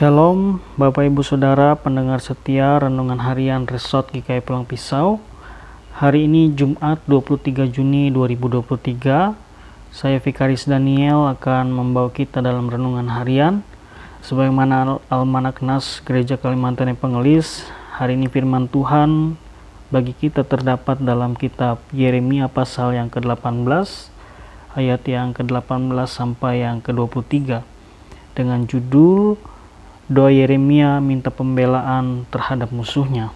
Shalom, Bapak Ibu Saudara pendengar setia Renungan Harian Resort GKI Pulang Pisau. Hari ini Jumat 23 Juni 2023. Saya Vikaris Daniel akan membawa kita dalam renungan harian sebagaimana Almanak Nas Gereja Kalimantan yang Pengelis. Hari ini firman Tuhan bagi kita terdapat dalam kitab Yeremia pasal yang ke-18 ayat yang ke-18 sampai yang ke-23 dengan judul Doa Yeremia minta pembelaan terhadap musuhnya.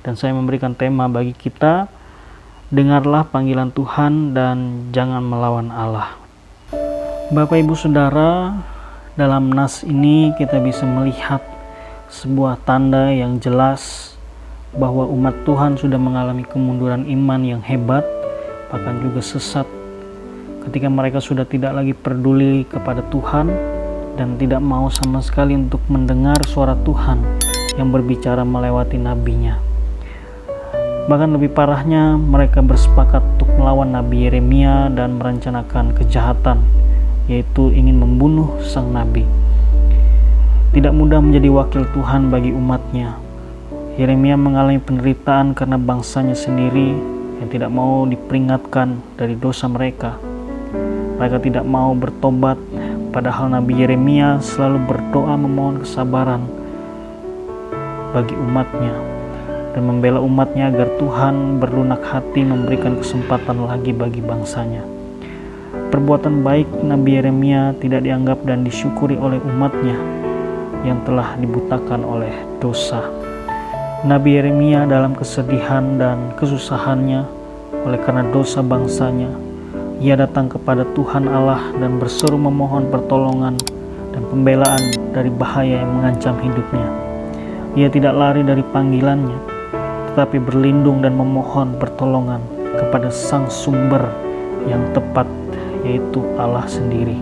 Dan saya memberikan tema bagi kita, dengarlah panggilan Tuhan dan jangan melawan Allah. Bapak Ibu Saudara, dalam nas ini kita bisa melihat sebuah tanda yang jelas bahwa umat Tuhan sudah mengalami kemunduran iman yang hebat, bahkan juga sesat ketika mereka sudah tidak lagi peduli kepada Tuhan dan tidak mau sama sekali untuk mendengar suara Tuhan yang berbicara melewati nabinya. Bahkan lebih parahnya, mereka bersepakat untuk melawan Nabi Yeremia dan merencanakan kejahatan, yaitu ingin membunuh sang nabi. Tidak mudah menjadi wakil Tuhan bagi umatnya. Yeremia mengalami penderitaan karena bangsanya sendiri yang tidak mau diperingatkan dari dosa mereka. Mereka tidak mau bertobat, padahal Nabi Yeremia selalu berdoa memohon kesabaran bagi umatnya dan membela umatnya agar Tuhan berlunak hati memberikan kesempatan lagi bagi bangsanya. Perbuatan baik Nabi Yeremia tidak dianggap dan disyukuri oleh umatnya yang telah dibutakan oleh dosa. Nabi Yeremia dalam kesedihan dan kesusahannya oleh karena dosa bangsanya, ia datang kepada Tuhan Allah dan berseru memohon pertolongan dan pembelaan dari bahaya yang mengancam hidupnya. Ia tidak lari dari panggilannya, tetapi berlindung dan memohon pertolongan kepada sang sumber yang tepat, yaitu Allah sendiri.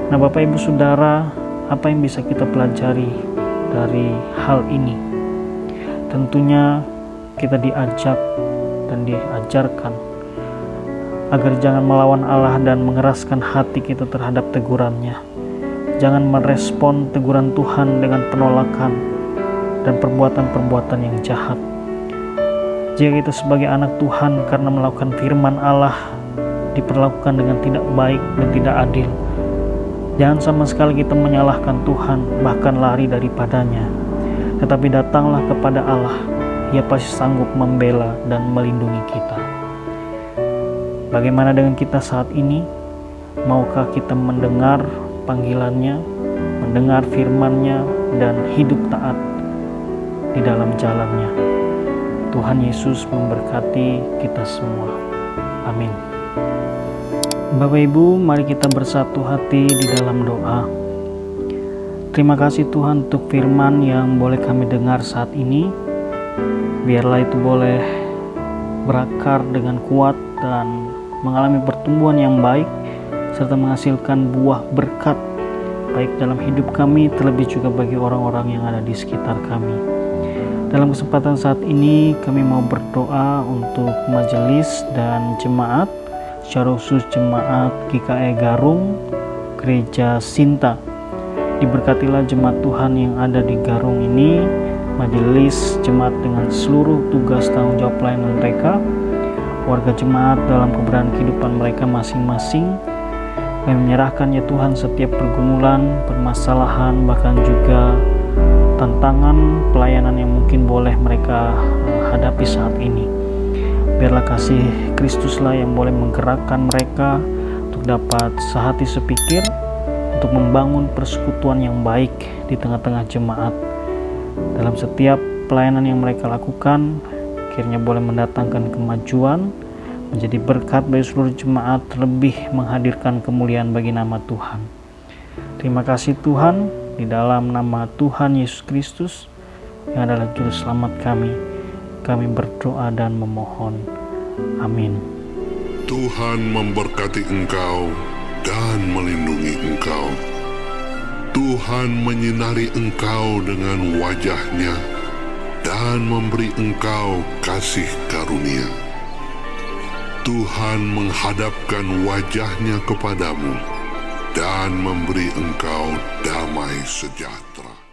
Nah, Bapak Ibu Saudara, apa yang bisa kita pelajari dari hal ini? Tentunya kita diajak dan diajarkan agar jangan melawan Allah dan mengeraskan hati kita terhadap tegurannya. Jangan merespon teguran Tuhan dengan penolakan dan perbuatan-perbuatan yang jahat. Jika kita sebagai anak Tuhan karena melakukan firman Allah diperlakukan dengan tidak baik dan tidak adil, jangan sama sekali kita menyalahkan Tuhan, bahkan lari daripadanya. Tetapi datanglah kepada Allah, Ia pasti sanggup membela dan melindungi kita. Bagaimana dengan kita saat ini? Maukah kita mendengar panggilannya, mendengar firman-Nya, dan hidup taat di dalam jalannya? Tuhan Yesus memberkati kita semua. Amin. Bapak Ibu, mari kita bersatu hati di dalam doa. Terima kasih Tuhan untuk firman yang boleh kami dengar saat ini. Biarlah itu boleh berakar dengan kuat dan mengalami pertumbuhan yang baik serta menghasilkan buah berkat baik dalam hidup kami, terlebih juga bagi orang-orang yang ada di sekitar kami. Dalam kesempatan saat ini kami mau berdoa untuk majelis dan jemaat, secara khusus jemaat GKI Garung Gereja Sinta. Diberkatilah jemaat Tuhan yang ada di Garung ini, majelis jemaat dengan seluruh tugas tanggung jawab pelayanan mereka, warga jemaat dalam keberadaan kehidupan mereka masing-masing. Kami menyerahkan ya Tuhan setiap pergumulan, permasalahan, bahkan juga tantangan pelayanan yang mungkin boleh mereka hadapi saat ini. Biarlah kasih Kristuslah yang boleh menggerakkan mereka untuk dapat sehati sepikir untuk membangun persekutuan yang baik di tengah-tengah jemaat. Dalam setiap pelayanan yang mereka lakukan, akhirnya boleh mendatangkan kemajuan, menjadi berkat bagi seluruh jemaat, terlebih menghadirkan kemuliaan bagi nama Tuhan. Terima kasih Tuhan, di dalam nama Tuhan Yesus Kristus yang adalah Juru Selamat kami berdoa dan memohon. Amin. Tuhan memberkati engkau dan melindungi engkau. Tuhan menyinari engkau dengan wajah-Nya dan memberi engkau kasih karunia. Tuhan menghadapkan wajah-Nya kepadamu dan memberi engkau damai sejahtera.